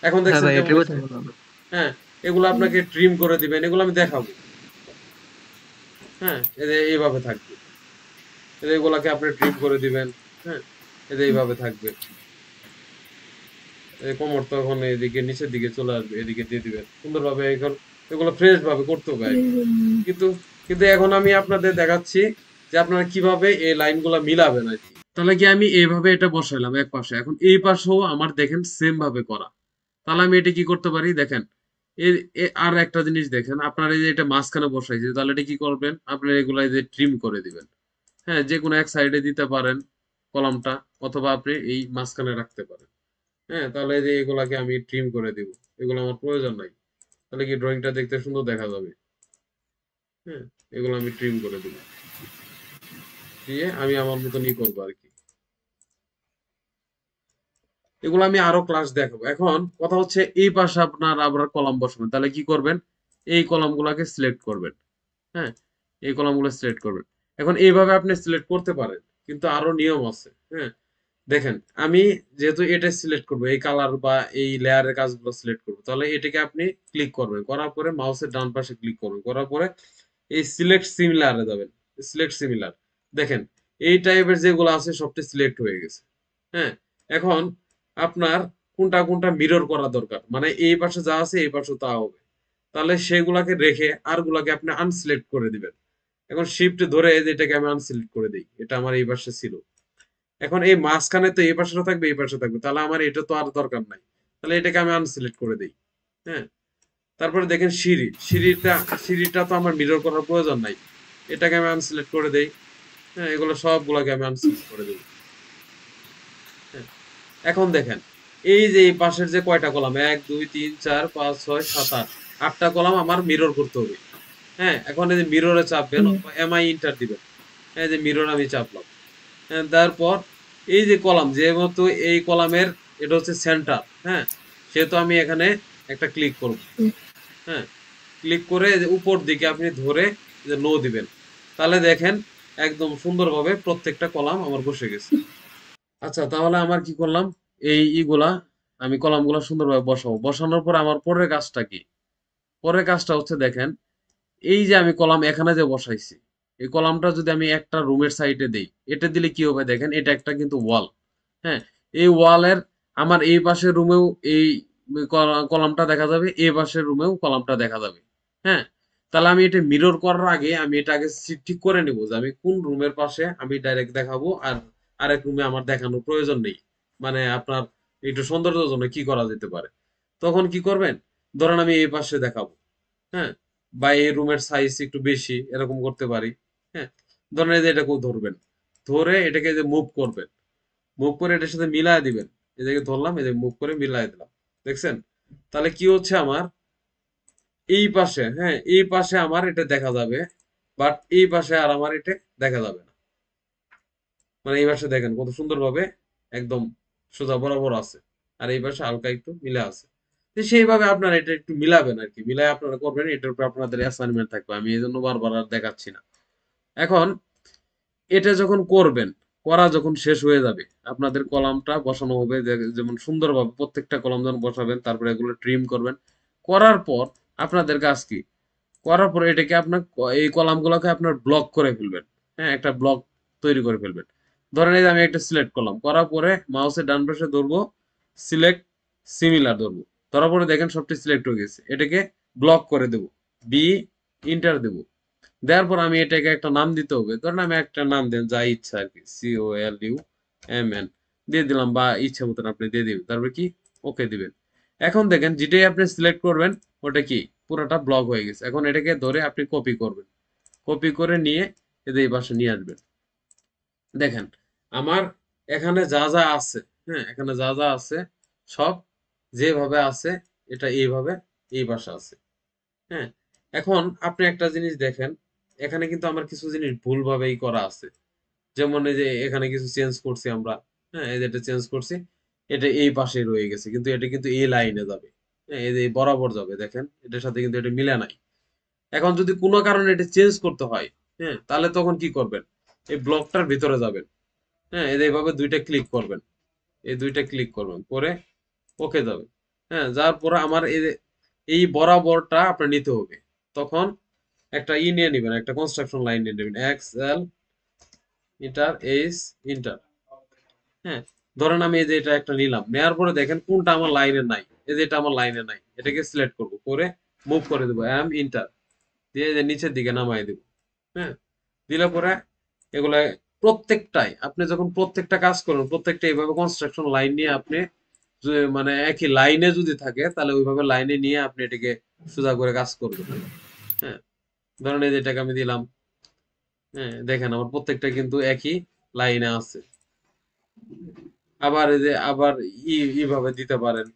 এখন হ্যাঁ দেখছেন ভাই, কেমন এটার কথা হয়েছে। বললাম। হ্যাঁ, এগুলো আপনাকে ট্রিম করে দিবেন, এগুলো আমি দেখাবো। হ্যাঁ, এই যে এইভাবে থাকবে, এই যে এগুলাকে আপনি ট্রিম করে দিবেন। হ্যাঁ, এই যে এইভাবে থাকবে। এই কোমর তখন এদিকে নিচের দিকে চলে আসবে, এদিকে দিয়ে দিবেন সুন্দরভাবে। এখন এগুলো ফ্রেশ ভাবে করতে হবে আর কি। কিন্তু কিন্তু এখন আমি আপনাদের দেখাচ্ছি যে আপনারা কিভাবে এই লাইনগুলো মিলাবেন আর কি। তাহলে কি আমি এইভাবে এটা বসাইলাম এক পাশে, এখন এই পাশেও আমার দেখেন সেম ভাবে করা। তাহলে আমি এটা কি করতে পারি দেখেন, আর একটা জিনিস দেখেন, আপনার এই যে এটা মাঝখানে বসাইছি, তাহলে এটা কি করবেন, আপনার এগুলা এই যে ট্রিম করে দিবেন। হ্যাঁ, যে কোনো এক সাইডে দিতে পারেন কলামটা, অথবা আপনি এই মাঝখানে রাখতে পারেন। হ্যাঁ, তাহলে এই যে এগুলাকে আমি ট্রিম করে দিব, এগুলো আমার প্রয়োজন নাই। তাহলে কি ড্রয়িংটা দেখতে সুন্দর দেখা যাবে। হ্যাঁ, এগুলো আমি ট্রিম করে দিব, দিয়ে আমি আমার মতন করবো আর কি। এগুলো আমি আরো ক্লাস দেখাবো। এখন কথা হচ্ছে এই পাশে আপনার আবার কলাম বসাবেন, তাহলে কি করবেন, এই কলামগুলোকে সিলেক্ট করবেন। হ্যাঁ, এই কলামগুলো সিলেক্ট করবেন। এখন এইভাবে আপনি সিলেক্ট করতে পারেন, কিন্তু আরো নিয়ম আছে। হ্যাঁ, দেখেন আমি যেহেতু এটা সিলেক্ট করবো, এই কালার বা এই লেয়ারের কাজগুলো সিলেক্ট করবো, তাহলে এটাকে আপনি ক্লিক করবেন, করার পরে মাউসের ডান পাশে ক্লিক করবেন, করার পরে এই সিলেক্ট সিমিলারে যাবেন। সিলেক্ট সিমিলার, দেখেন এই টাইপের যেগুলো আছে সবটি সিলেক্ট হয়ে গেছে। হ্যাঁ, এখন আপনার কোনটা কোনটা মিরর করা দরকার, মানে এই পাশে যা আছে এই পাশে তা হবে, তাহলে সেগুলাকে রেখে আর গুলাকে আপনি আনসিলেক্ট করে দিবেন। এখন শিফট ধরে এটাকে আমি আনসিলেক্ট করে দিই, এটা আমার এই পাশে ছিল। এখন এই মাঝখানে তো এই পাশে থাকবে এই পাশে থাকবে, তাহলে আমার এটা তো আর দরকার নাই, তাহলে এটাকে আমি আনসিলেক্ট করে দিই। হ্যাঁ, তারপরে দেখেন সিঁড়িটা তো আমার মিরর করার প্রয়োজন নাই, এটাকে আমি আনসিলেক্ট করে দেই। হ্যাঁ, এগুলো সবগুলোকে আমি আনসিলেক্ট করে দেই। হ্যাঁ, এখন দেখেন এই যে এই পাশের যে কয়টা কলাম, 1 2 3 4 5 6 7 8, 8টা কলাম আমার মিরর করতে হবে। হ্যাঁ, এখন এই যে মিররে চাপবেন অথবা এমআই ইন্টার দিবেন। এই যে মিরর আমি চাপলাম। হ্যাঁ, তারপর এই যে কলাম যেহেতু এই কলামের এটা হচ্ছে সেন্টার। হ্যাঁ, সেহেতু আমি এখানে একটা ক্লিক করব। হ্যাঁ, ক্লিক করে এই যে উপর দিকে আপনি ধরে যে নো দিবেন, তাহলে দেখেন একদম সুন্দরভাবে প্রত্যেকটা কলাম আমার বসে গেছে। আচ্ছা, তাহলে আমার কি করলাম, এই ইগুলা আমি কলামগুলা সুন্দরভাবে বসাবো। বসানোর পর আমার পরের কাজটা কি, পরের কাজটা হচ্ছে দেখেন এই যে আমি কলাম এখানে যে বসাইছি, এই কলামটা যদি আমি একটা রুমের সাইডে দেই, এটা দিলে কি হবে দেখেন, এটা একটা কিন্তু ওয়াল। হ্যাঁ, এই ওয়ালের আমার এই পাশের রুমেও এই কলামটা দেখা যাবে, এই পাশের রুমেও কলামটা দেখা যাবে। হ্যাঁ, তাহলে আমি এটা মিরর করার আগে আমি এটা আগে ঠিক করে নেব যে আমি কোন রুমের পাশে আমি ডাইরেক্ট দেখাবো, আর আরেক রুমে আমার দেখানোর প্রয়োজন নেই। মানে আপনার একটু সৌন্দর্যের জন্য কি করা যেতে পারে, তখন কি করবেন, ধরেন আমি এই পাশে দেখাবো। হ্যাঁ, বা এই রুমের সাইজ একটু বেশি, এরকম করতে পারি। হ্যাঁ, ধরেন এই যে এটাকেও ধরবেন, ধরে এটাকে যে মুভ করবেন, মুভ করে এটার সাথে মিলায় দিবেন। এটাকে ধরলাম, এই যে মুভ করে মিলায় দিলাম, দেখছেন? তাহলে কি হচ্ছে আমার এই পাশে, হ্যাঁ এই পাশে আমার এটা দেখা যাবে, বাট এই পাশে আর আমার এটা দেখা যাবে না। মানে এই পাশে দেখেন কত সুন্দরভাবে একদম সোজা বরাবর আছে, আর এই পাশে হালকা একটু মিলে আছে। তো সেইভাবে আপনারা এটা একটু মিলাবেন আর কি, মিলাই আপনারা করবেন। এটার উপর আপনাদের অ্যাসাইনমেন্ট থাকবে, আমি এই জন্য বারবার আর দেখাচ্ছি না। এখন এটা যখন করবেন, করা যখন শেষ হয়ে যাবে, আপনাদের কলামটা বসানো হবে যেমন সুন্দরভাবে প্রত্যেকটা কলাম যখন বসাবেন, তারপরে এগুলো ট্রিম করবেন। করার পর আপনাদের কাজ কি, করার পরে এটাকে আপনার এই কলামগুলোকে আপনার ব্লক করে ফেলবেন। হ্যাঁ, একটা ব্লক তৈরি করে ফেলবেন। ধরেন এই যে আমি একটা সিলেক্ট করলাম, করার পরে মাউসের ডান পাশে ধরবো, সিলেক্ট সিমিলার ধরবো, ধরার পরে দেখেন সবটি সিলেক্ট হয়ে গেছে। এটাকে ব্লক করে দেব, বি ইন্টার দেব। দেওয়ার পর আমি এটাকে একটা নাম দিতে হবে। ধরেন আমি একটা নাম দেন যা ইচ্ছা আর কি, COLUMN দিয়ে দিলাম, বা ইচ্ছা মতন আপনি দিয়ে দিবেন। তারপর কি ওকে দিবেন। এখন দেখেন যেটাই আপনি সিলেক্ট করবেন ওটা কি পুরোটা ব্লক হয়ে গেছে। এখন এটাকে ধরে আপনি কপি করবেন, কপি করে নিয়ে এদের এই পাশে নিয়ে আসবেন। দেখেন আমার এখানে যা যা আছে, হ্যাঁ এখানে যা যা আছে সব যেভাবে আছে এটা এইভাবে এই পাশে আছে। হ্যাঁ, এখন আপনি একটা জিনিস দেখেন, এখানে কিন্তু আমার কিছু জিনিস ভুলভাবেই করা আছে। যেমন এই যে এখানে কিছু চেঞ্জ করছি আমরা। হ্যাঁ, এই যে এটা চেঞ্জ করছি, এটা এই পাশে রয়ে গেছে, কিন্তু এটা কিন্তু এই লাইনে যাবে। হ্যাঁ, এই যে এই বরাবর যাবে, দেখেন এটার সাথে কিন্তু এটা মিলে নাই। এখন যদি কোনো কারণে এটা চেঞ্জ করতে হয়, হ্যাঁ তাহলে তখন কি করবেন, এই ব্লকটার ভিতরে যাবেন। হ্যাঁ, এই যে এইভাবে দুইটা ক্লিক করবেন, এই দুইটা ক্লিক করবেন করে ওকে যাবে। হ্যাঁ, যার পরে আমার এই বরাবরটা আপনার নিতে হবে। তখন একটা নিয়ে নেবেন, একটা কনস্ট্রাকশন লাইন নিয়ে নেবেন, XL ইন্টার এইচ ইন্টার। হ্যাঁ, ধরেন আমি এই যে এটা একটা নিলাম, নেওয়ার পরে দেখেন কোনটা আমার লাইনে নাই। এই যে এটা আমার লাইনে নাই, এটাকে সিলেক্ট করব, করে মুভ করে দেবো, ইন্টার দিয়ে এই যে নিচের দিকে নামাই দেবো। হ্যাঁ, দিলে পরে এগুলা প্রত্যেকটাই আপনি যখন প্রত্যেকটা কাজ করুন, প্রত্যেকটা এইভাবে কনস্ট্রাকশন লাইন নিয়ে আপনি মানে একই লাইনে যদি থাকে তাহলে ওইভাবে লাইনে নিয়ে আপনি এটাকে সোজা করে কাজ করবেন। হ্যাঁ, ধরেন এই যে এটাকে আমি দিলাম। হ্যাঁ, দেখেন আমার প্রত্যেকটা কিন্তু একই লাইনে আছে। আবার এই যে আবার এইভাবে দিতে পারেন,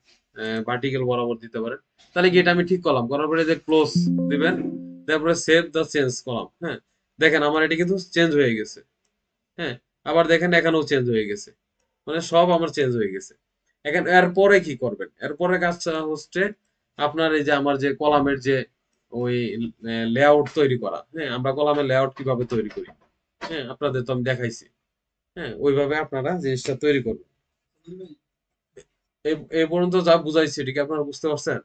ভার্টিক্যাল বরাবর দিতে পারেন। তাহলে কি এটা আমি ঠিক করলাম, করার পরে যে ক্লোজ দিবেন, তারপরে সেভ দ্য চেঞ্জ করলাম। হ্যাঁ, দেখেন আমার এটা কিন্তু চেঞ্জ হয়ে গেছে। হ্যাঁ, আবার দেখেন এখানেও চেঞ্জ হয়ে গেছে, মানে সব আমার চেঞ্জ হয়ে গেছে। এখন এরপরে কি করবেন, এরপরে কাজটা হচ্ছে আপনার এই যে আমার যে কলামের যে ওই লেআউট তৈরি করা। হ্যাঁ, আমরা কলামের লেআউট কিভাবে তৈরি করি, হ্যাঁ আপনাদের তো আমি দেখাইছি। হ্যাঁ, ওইভাবে আপনারা জিনিসটা তৈরি করবেন। এই পর্যন্ত যা বুঝাইছি এটা কি আপনারা বুঝতে পারছেন?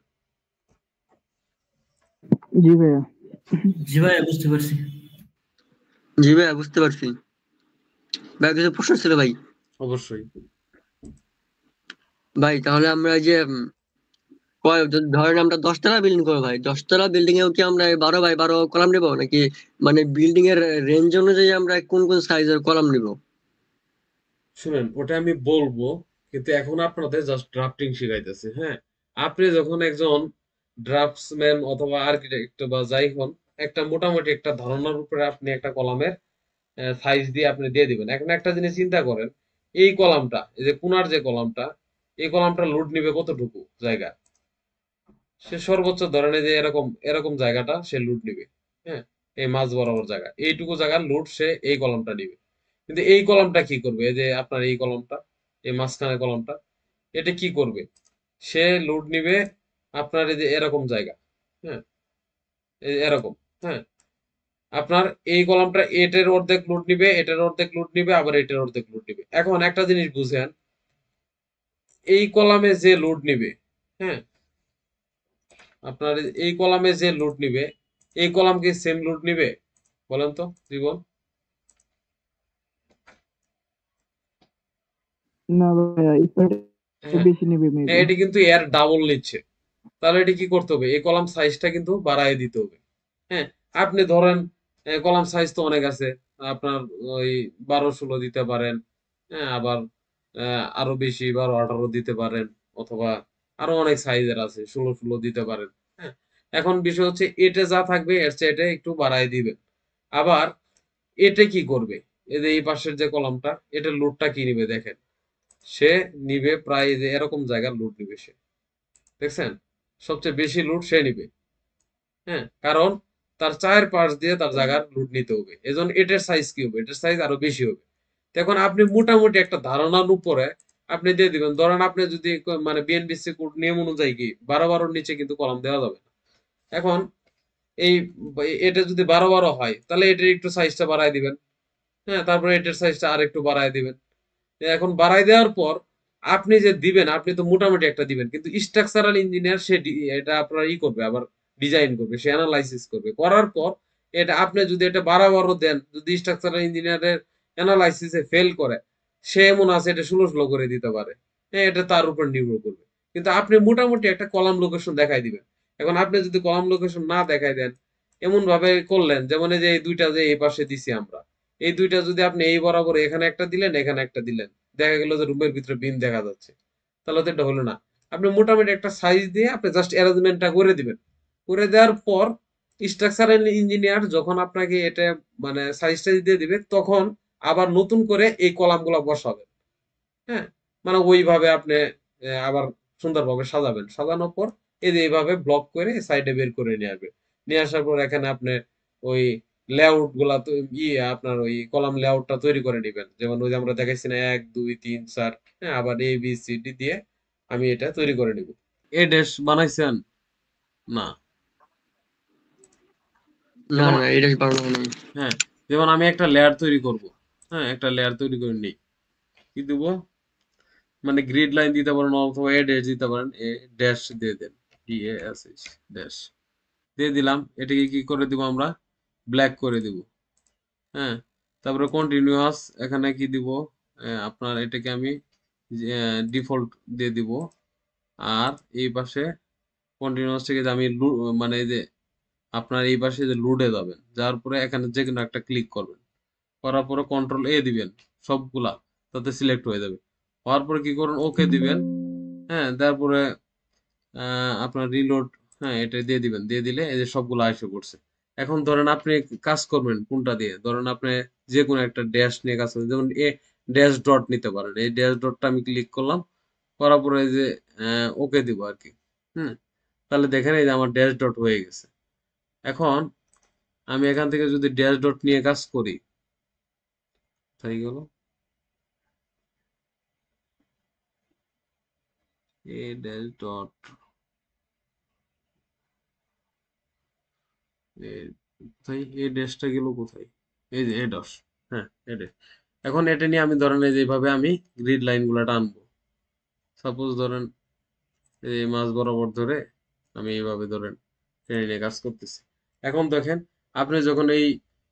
জি ভাইয়া। জি ভাই বুঝতে পারছি। জি ভাই বুঝতে পারছি। ভাই কিছু প্রশ্ন ছিল ভাই। অবশ্যই। ভাই তাহলে আমরা এই যে যদি ধরেন আমরা 10 তলা বিল্ডিং করবো ভাই, 10 তলা বিল্ডিং এও কি আমরা 12 বাই 12 কলাম নেবো, নাকি মানে বিল্ডিং এর রেঞ্জ অনুযায়ী আমরা কোন কোন সাইজের কলাম নিব? শুনেন ওটা আমি বলবো, কিন্তু এখন আপনাদের জাস্ট ড্রাফটিং শিখাইতেছে। হ্যাঁ, আপনি যখন একজন ড্রাফটসম্যান অথবা আর্কিটেক্ট বা যাই হন, একটা মোটামুটি একটা ধারণার উপরে আপনি একটা কলামের সাইজ দিয়ে আপনি দিয়ে দিবেন। এখন একটা জিনিস চিন্তা করেন, এই কলামটা, এই যে কোনার যে কলামটা, এই কলামটা লোড নিবে কতটুকু জায়গা, সে সর্বোচ্চ ধরনের যে এরকম এরকম জায়গাটা সে লোড নিবে। হ্যাঁ, এই মাঝ বরাবর জায়গা, এইটুকু জায়গার লোড সে এই কলামটা নিবে। কিন্তু এই কলামটা কি করবে, এই যে আপনার এই কলামটা, এই মাঝখানে কলামটা, এটা কি করবে, সে লোড নিবে আপনার এই যে এরকম জায়গা। হ্যাঁ, এই এরকম। হ্যাঁ, আপনার এই কলামটা এটার অর্ধেক লোড নিবে, এটার অর্ধেক লোড নিবে, আবার এটার অর্ধেক লোড নিবে। এখন একটা জিনিস বুঝেন, এই কলামে যে লোড নিবে, হ্যাঁ আপনার এই কলামে যে লোড নিবে, এই কলাম কি সেম লোড নিবে? বলেন তো জীবন। না ভাইয়া, স্প্রাইট হ্যাঁ, বেশি নেবে হ্যাঁ, মেবি। এটি কিন্তু এর ডাবল নিচ্ছে। তাহলে এটি কি করতে হবে, এই কলাম সাইজটা কিন্তু বাড়ায় দিতে হবে। হ্যাঁ, আপনি ধরেন কলাম সাইজ তো অনেক আছে, আপনার ওই 12-16 দিতে পারেন। হ্যাঁ, আবার আরো বেশি 12-18 দিতে পারেন, অথবা আরো অনেক সাইজের আছে, 16-16 দিতে পারেন। হ্যাঁ, এখন বিষয় হচ্ছে এটা যা থাকবে এর চেয়ে এটা একটু বাড়ায় দিবেন। আবার এটা কি করবে, এই যে এই পাশের যে কলামটা, এটা লোডটা কি নিবে দেখেন, সে নিবে প্রায় যে এরকম জায়গার লোড নিবে সে, দেখছেন, সবচেয়ে বেশি লোড সে নিবে। হ্যাঁ, কারণ তার চায়ের পাশ দিয়ে তার জায়গার লুট নিতে হবে, এজন্য এটার সাইজ কি হবে, এটার সাইজ আরো বেশি হবে। তো এখন আপনি মোটামুটি একটা ধারণার উপরে আপনি দিয়ে দিবেন। ধরেন আপনি যদি মানে বিএনবিসি কোড নিয়ম অনুযায়ী কি 12-12 নিচে কিন্তু কলাম দেওয়া যাবে না। এখন এই এটা যদি 12-12 হয় তাহলে এটার একটু সাইজটা বাড়ায় দিবেন। হ্যাঁ, তারপরে এটার সাইজটা আর একটু বাড়ায় দিবেন। এখন বাড়াই দেওয়ার পর আপনি যে দিবেন, আপনি তো মোটামুটি একটা দিবেন, কিন্তু স্ট্রাকচারাল ইঞ্জিনিয়ার সে এটা আপনার করবে, আবার ডিজাইন করবে, সে অ্যানালাইসিস করবে, করার পর এটা আপনি যদি এটা 12-12 দেন, যদি স্ট্রাকচারাল ইঞ্জিনিয়ারের অ্যানালাইসিসে ফেল করে, সে এমন আছে এটা 16-16 করে দিতে পারে। হ্যাঁ, এটা তার উপর নির্ভর করবে। কিন্তু আপনি মোটামুটি একটা কলাম লোকেশন দেখাই দিবেন। এখন আপনি যদি কলাম লোকেশন না দেখাই দেন, এমন ভাবে করলেন যেমন এই যে এই দুইটা যে এই পাশে দিছি আমরা, এই দুইটা যদি আপনি এই বরাবর এখানে একটা দিলেন, এখানে একটা দিলেন, দেখা গেল যে রুমের ভিতরে বিম দেখা যাচ্ছে, তাহলে তো এটা হলো না। আপনি মোটামুটি একটা সাইজ দিয়ে আপনি জাস্ট অ্যারেঞ্জমেন্টটা করে দিবেন। করে দেওয়ার পর স্ট্রাকচারাল ইঞ্জিনিয়ার যখন আপনাকে এটা মানে সাইজটা দিয়ে দিবে, তখন আবার নতুন করে এই কলামগুলো বসাবেন। হ্যাঁ, মানে ওইভাবে আপনি আবার সুন্দরভাবে সাজাবেন। সাজানোর পর এই যে এইভাবে ব্লক করে সাইডে বের করে নিয়ে আসবে। নিয়ে আসার পর এখানে আপনি ওই লেআউট গুলা তো আপনার ওই কলাম লেআউটটা তৈরি করে নিবেন। যেমন ওই যে আমরা দেখাইছি না 1 2 3 4, হ্যাঁ, আবার ABCD দিয়ে আমি এটা তৈরি করে নিব। এ ড্যাশ বানাইছেন না? না যেমন না, এটা বানানো নাই। হ্যাঁ, যেমন আমি একটা লেয়ার তৈরি করব। হ্যাঁ, একটা লেয়ার তৈরি করে নিই, কি দেবো, মানে গ্রিড লাইন দিতে পারেন অথবা এ ড্যাশ দিতে পারেন, এ ড্যাশ দিয়ে দেন, DASH ড্যাশ দিয়ে দিলাম। এটাকে কি করে দিব আমরা, ব্ল্যাক করে দিব। হ্যাঁ, তারপরে কন্টিনিউয়াস এখানে কি দিব, আপনার এটাকে আমি ডিফল্ট দিয়ে দিব। আর এই পাশে কন্টিনিউয়াস থেকে যে আমি মানে এই যে আপনার এই পাশে যে লুডে যাবেন, যাওয়ার পরে এখানে যে কোনো একটা ক্লিক করবেন, করার পরে কন্ট্রোল দিবেন সবগুলা, তাতে সিলেক্ট হয়ে যাবে। হওয়ার পরে কি করুন, ওকে দিবেন। হ্যাঁ, তারপরে আপনার রিলোড, হ্যাঁ, এটা দিয়ে দিবেন, দিয়ে দিলে এই যে সবগুলো এসে পড়ছে। এখন ধরেন আপনি কাজ করবেন কোনটা দিয়ে, ধরেন আপনি যে কোনো একটা ড্যাশ নিয়ে কাজ করবেন, যেমন ড্যাশ ডট নিতে পারেন। এই ড্যাশ ডটটা আমি ক্লিক করলাম, করার পরে এই যে ওকে দিব আর কি। হুম, তাহলে দেখেন এই যে আমার ড্যাশ ডট হয়ে গেছে। এখন আমি এখান থেকে যদি ড্যাশ ডট নিয়ে কাজ করি, তাই গেল এ ড্যাশ ডট, কোথায় এই ড্যাশটা গেল কোথায়, এই যে এ ডস, হ্যাঁ, এটা। এখন এটা নিয়ে আমি ধরেন এই যেভাবে আমি গ্রিড লাইন গুলা টানবো, সাপোজ ধরেন এই মাছ বরাবর ধরে আমি এইভাবে ধরেন টেনে নিয়ে কাজ করতেছি। এখন দেখেন আপনি যখন এই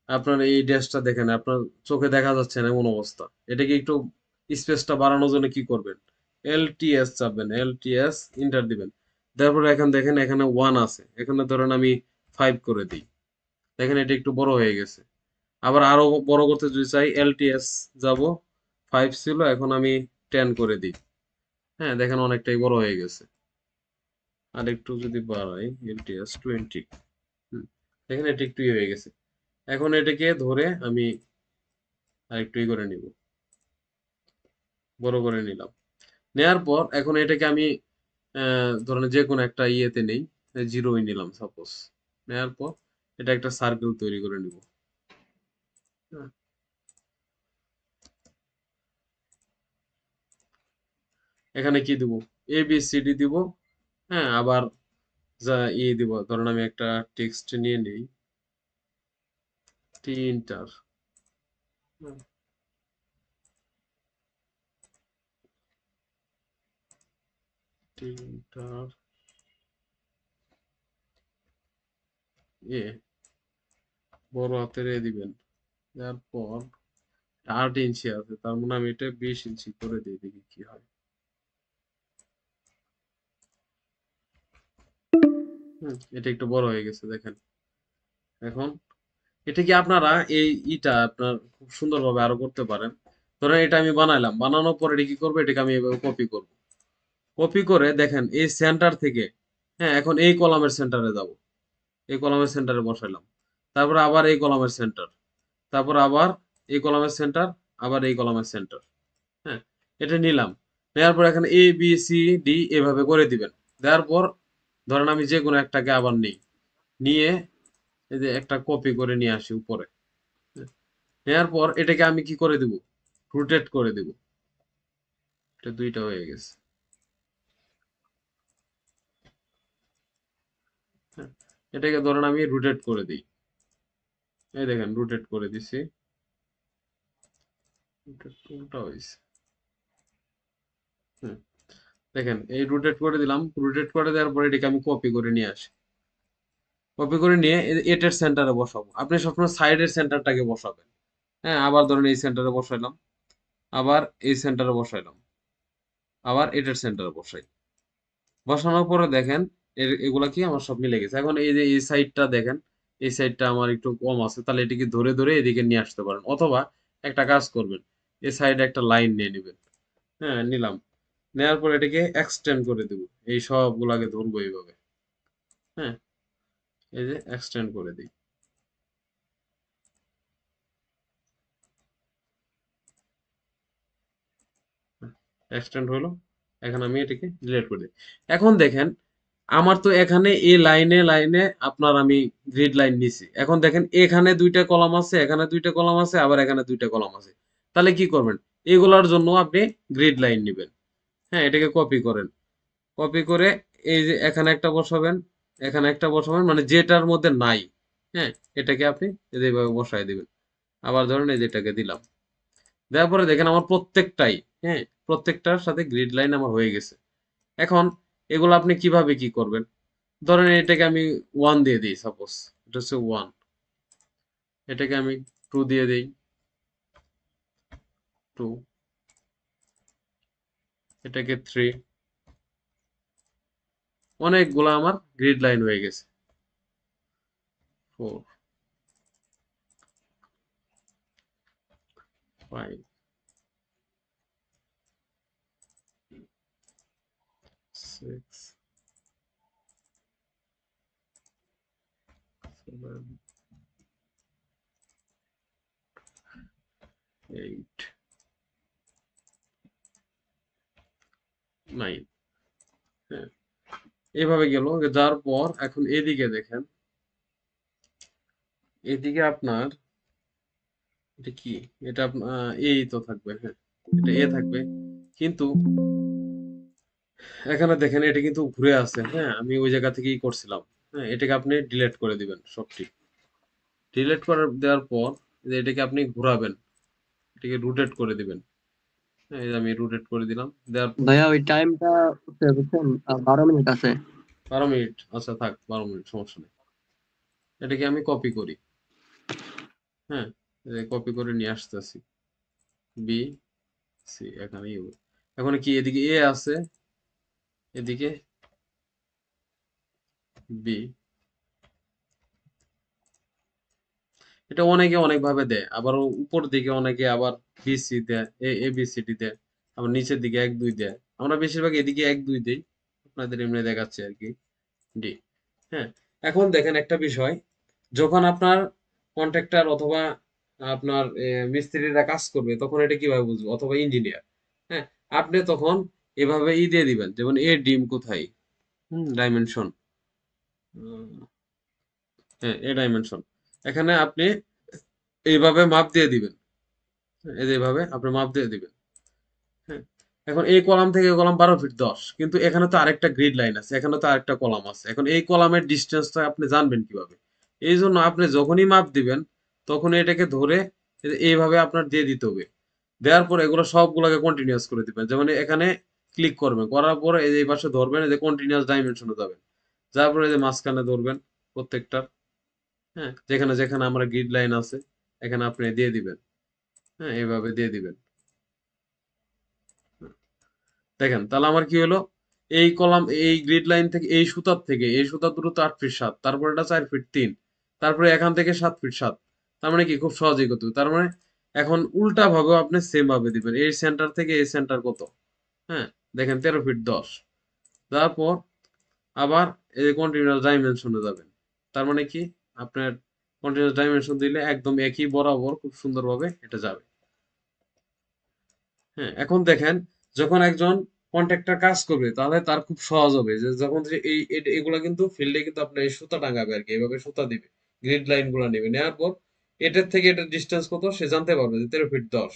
আপনার এই ড্যাশটা দেখেন, আপনার চোখে দেখা যাচ্ছে না এমন অবস্থা, এটাকে একটু স্পেসটা বাড়ানোর জন্য কি করবেন, LTS চাপবেন, LTS ইন্টার দিবেন। তারপরে এখন দেখেন এখানে 1 আছে, এখানে ধরেন আমি 5 করে দিই, দেখেন এটা একটু বড় হয়ে গেছে। আবার আরো বড় করতে যদি চাই, LTS যাব, 5 ছিল, এখন আমি 10 করে দিই। হ্যাঁ, দেখেন অনেকটাই বড় হয়ে গেছে। আর একটু যদি বাড়াই, LTS 20, দেখেন এটা একটু হয়ে গেছে। এখন এটাকে ধরে আমি আরেকটু করে নিব, বড় করে নিলাম। নেয়ার পর এখন এটাকে আমি ধরেন যে কোনো একটা ইয়েতে নেই, 0 নিলাম সাপোজ। নেয়ার পর এটা একটা সার্কেল তৈরি করে নিব। হ্যাঁ, এখানে কি দিব, ABCD দিব। হ্যাঁ, আবার যা দিব, ধরেন আমি একটা টেক্সট নিয়ে নেই, তিনটার, তিনটার এ বড় হাতের এ দিবেন, তারপর 8 ইঞ্চি আছে, তার মানে আমি এটা 20 ইঞ্চি করে দিই, দেখি কি হয়। এটা একটু বড় হয়ে গেছে দেখেন। এখন এটা কি আপনারা এই ইটা আপনার খুব সুন্দরভাবে আরো করতে পারেন। ধরেন এটা আমি বানাইলাম, বানানোর পরে এটা কি করবো, এটাকে আমি এভাবে কপি করব। কপি করে দেখেন এই সেন্টার থেকে, হ্যাঁ, এখন এই কলামের সেন্টারে যাব, এই কলামের সেন্টারে বসাইলাম, তারপর আবার এই কলামের সেন্টার, তারপর আবার এই কলামের সেন্টার, আবার এই কলামের সেন্টার। হ্যাঁ, এটা নিলাম, নেওয়ার পর এখানে এ বি সি ডি এভাবে করে দিবেন। দেওয়ার পর ধরেন আমি যে কোনো একটাকে আবার নিই, নিয়ে এই যে একটা কপি করে নিয়ে আসি উপরে। হ্যাঁ, নেওয়ার পর এটাকে আমি কি করে দিব, রোটেট করে দিব। এটা দুইটা হয়ে গেছে। হ্যাঁ, এটাকে ধরেন আমি রোটেট করে দিই, এই দেখেন রোটেট করে দিছি। এটা উল্টা হয়েছে। হুম, দেখেন এই রোটেট করে দিলাম, রোটেট করে দেওয়ার পরে এটাকে আমি কপি করে নিয়ে আসি, কপি করে নিয়ে এটার সেন্টারে বসাবো। আপনি সবসময় সাইডের সেন্টারটাকে বসাবেন। হ্যাঁ, আবার ধরেন এই সেন্টারে বসাইলাম, আবার এই সেন্টারে বসাইলাম, আবার এটার সেন্টারে বসাই। বসানোর পরে দেখেন এগুলা কি আমার সব মিলে গেছে। এখন এই যে এই সাইডটা দেখেন, এই সাইডটা আমার একটু কম আছে, তাহলে এটিকে ধরে ধরে এদিকে নিয়ে আসতে পারেন, অথবা একটা কাজ করবেন, এই সাইডে একটা লাইন নিয়ে নেবেন। হ্যাঁ, নিলাম, নেওয়ার পর এটাকে এক্সটেন্ড করে দেব, এই সবগুলাকে ধরবো এইভাবে। হ্যাঁ, এই যে এক্সটেন্ড করে দিই। এক্সটেন্ড হলো, এখন আমি এটাকে ডিলিট করে দিই। এখন দেখেন আমার তো এখানে এই লাইনে লাইনে আপনার আমি গ্রিড লাইন নিছি। এখন দেখেন এখানে দুইটা কলাম আছে, এখানে দুইটা কলাম আছে, আবার এখানে দুইটা কলাম আছে। তাহলে কি করবেন, এগুলার জন্য আপনি গ্রিড লাইন নিবেন। হ্যাঁ, এটাকে কপি করেন, কপি করে এই যে এখানে একটা বসাবেন, এখানে একটা বসাবেন, মানে যেটার মধ্যে নাই, হ্যাঁ, এটাকে আপনি এইভাবে বসায় দিবেন। আবার ধরেন এই যেটাকে দিলাম, দেওয়ার পরে দেখেন আমার প্রত্যেকটাই, হ্যাঁ, প্রত্যেকটার সাথে গ্রিড লাইন আমার হয়ে গেছে। এখন এগুলো আপনি কিভাবে কি করবেন, ধরেন এটাকে আমি 1 দিয়ে দিই, সাপোজ এটা হচ্ছে 1, এটাকে আমি 2 দিয়ে দিই, 2, এটাকে 3, অনেকগুলো আমার গ্রিড লাইন হয়ে গেছে। 4, 5, 6, 7, 8, 9। হ্যাঁ, এভাবে গেল, যার পর এখন এদিকে দেখেন, এদিকে আপনার এটা কি, এটা আপনার এই তো থাকবে, হ্যাঁ, এটা এ থাকবে, কিন্তু এখানে দেখেন এটা কিন্তু ঘুরে আছে। হ্যাঁ, আমি ওই জায়গা থেকেই করছিলাম। হ্যাঁ, এটাকে আপনি ডিলিট করে দিবেন সবটি। ডিলিট করে দেওয়ার পর যে এটাকে আপনি ঘোরাবেন, এটাকে রোটেট করে দিবেন। হ্যাঁ, এই যে আমি রোটেট করে দিলাম, দেওয়ার পর ভাইয়া ওই টাইমটা বুঝছেন 12 মিনিট আছে। 12 মিনিট, আচ্ছা থাক, 12 মিনিট সমস্যা নেই। এটাকে আমি কপি করি। হ্যাঁ, কপি করে নিয়ে আসতেছি, বি সি, এখানে ইউ। এখন কি এদিকে এ আছে, এদিকে বি। এটা অনেকে অনেক ভাবে দেয়, আবার উপর দিকে অনেকে আবার বিসি দেয়, এ বি সি ডি দেয়, আবার নিচের দিকে 1 2 দেয়। আমরা বেশিরভাগ এদিকে 1 2 দেই, আপনাদের এমনি দেখাচ্ছে আর কি, ডি। হ্যাঁ, এখন দেখেন একটা বিষয়, যখন আপনার কন্ট্রাক্টর অথবা আপনার মিস্ত্রিরা কাজ করবে, তখন এটা কিভাবে বুঝবে, অথবা ইঞ্জিনিয়ার। হ্যাঁ, আপনি তখন এভাবে দিয়ে দিবেন, যেমন এ ডিম কোথায়, ডাইমেনশন, হ্যাঁ, এ ডাইমেনশন, এখানে আপনি এইভাবে মাপ দিয়ে দিবেন। এই যে এইভাবে আপনি মাপ দিয়ে দিবেন। হ্যাঁ, এখন এই কলাম থেকে এই কলাম 12 ফিট 10, কিন্তু এখানে তো আরেকটা গ্রিড লাইন আছে, এখানে তো আরেকটা কলাম আছে। এখন এই কলামের ডিস্টেন্সটা আপনি জানবেন কিভাবে, এই জন্য আপনি যখনই মাপ দিবেন তখন এটাকে ধরে এইভাবে আপনার দিয়ে দিতে হবে। দেওয়ার পর এগুলো সবগুলোকে কন্টিনিউয়াস করে দিবেন, যেমন এখানে ক্লিক করবেন, করার পরে এই যে এই পাশে ধরবেন, এই যে কন্টিনিউয়াস ডাইমেনশনে যাবেন, যাওয়ার পরে এই যে মাঝখানে ধরবেন প্রত্যেকটা, হ্যাঁ, যেখানে যেখানে আমরা গ্রিড লাইন আছে এখানে আপনি দিয়ে দিবেন। হ্যাঁ, এইভাবে দিয়ে দিবেন। দেখেন তাহলে আমার কি হলো, এই কলাম এই গ্রিড লাইন থেকে এই সুতার দূরত্ব 8 ফিট 7, তারপর এটা 4 ফিট 3, তারপরে এখান থেকে 7 ফিট 7। তার মানে কি খুব সহজেই করতে হবে। তার মানে এখন উল্টা ভাবেও আপনি সেম ভাবে দিবেন, এই সেন্টার থেকে এই সেন্টার কত, হ্যাঁ দেখেন 13 ফিট 10। তারপর আবার এই যে কন্টিনিউয়াস ডাইমেনশনে যাবেন। তার মানে কি আপনার কন্টিনিউয়াস ডাইমেনশন দিলে একদম একই বরাবর খুব সুন্দরভাবে এটা যাবে। হ্যাঁ, এখন দেখেন যখন একজন কন্ট্রাক্টর কাজ করবে তাহলে তার খুব সহজ হবে যে যখন যে এগুলা কিন্তু ফিল্ডে কিন্তু আপনার এই সুতা টাঙাবে আর কি, এভাবে সুতা দিবে, গ্রিড লাইন গুলা নেবে, নেওয়ার পর এটার থেকে এটার ডিস্টেন্স কত সে জানতে পারবে যে 13 ফিট 10।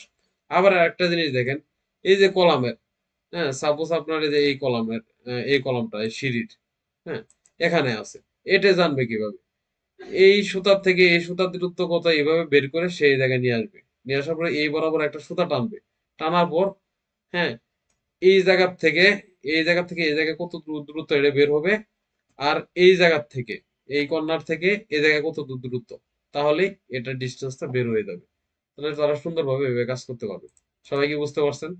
আবার আরেকটা জিনিস দেখেন, এই যে কলামের, হ্যাঁ সাপোজ আপনার এই যে এই কলামের, এই কলামটা এই সিঁড়ির, হ্যাঁ এখানে আছে, এটা জানবে কিভাবে, এই সুতার থেকে এই সুতার দূরত্ব কত এইভাবে বের করে সেই জায়গায় নিয়ে আসবে, নিয়ে আসার পরে এই বরাবর একটা সুতা টানবে, টানার পর হ্যাঁ এই জায়গার থেকে এই জায়গায় কত দূরত্ব এটা বের হবে, আর এই জায়গার থেকে এই কর্নার থেকে এই জায়গায় কত দূরত্ব, তাহলেই এটা ডিস্টেন্সটা বের হয়ে যাবে। তাহলে তারা সুন্দরভাবে এভাবে কাজ করতে পারবে। সবাই কি বুঝতে পারছেন?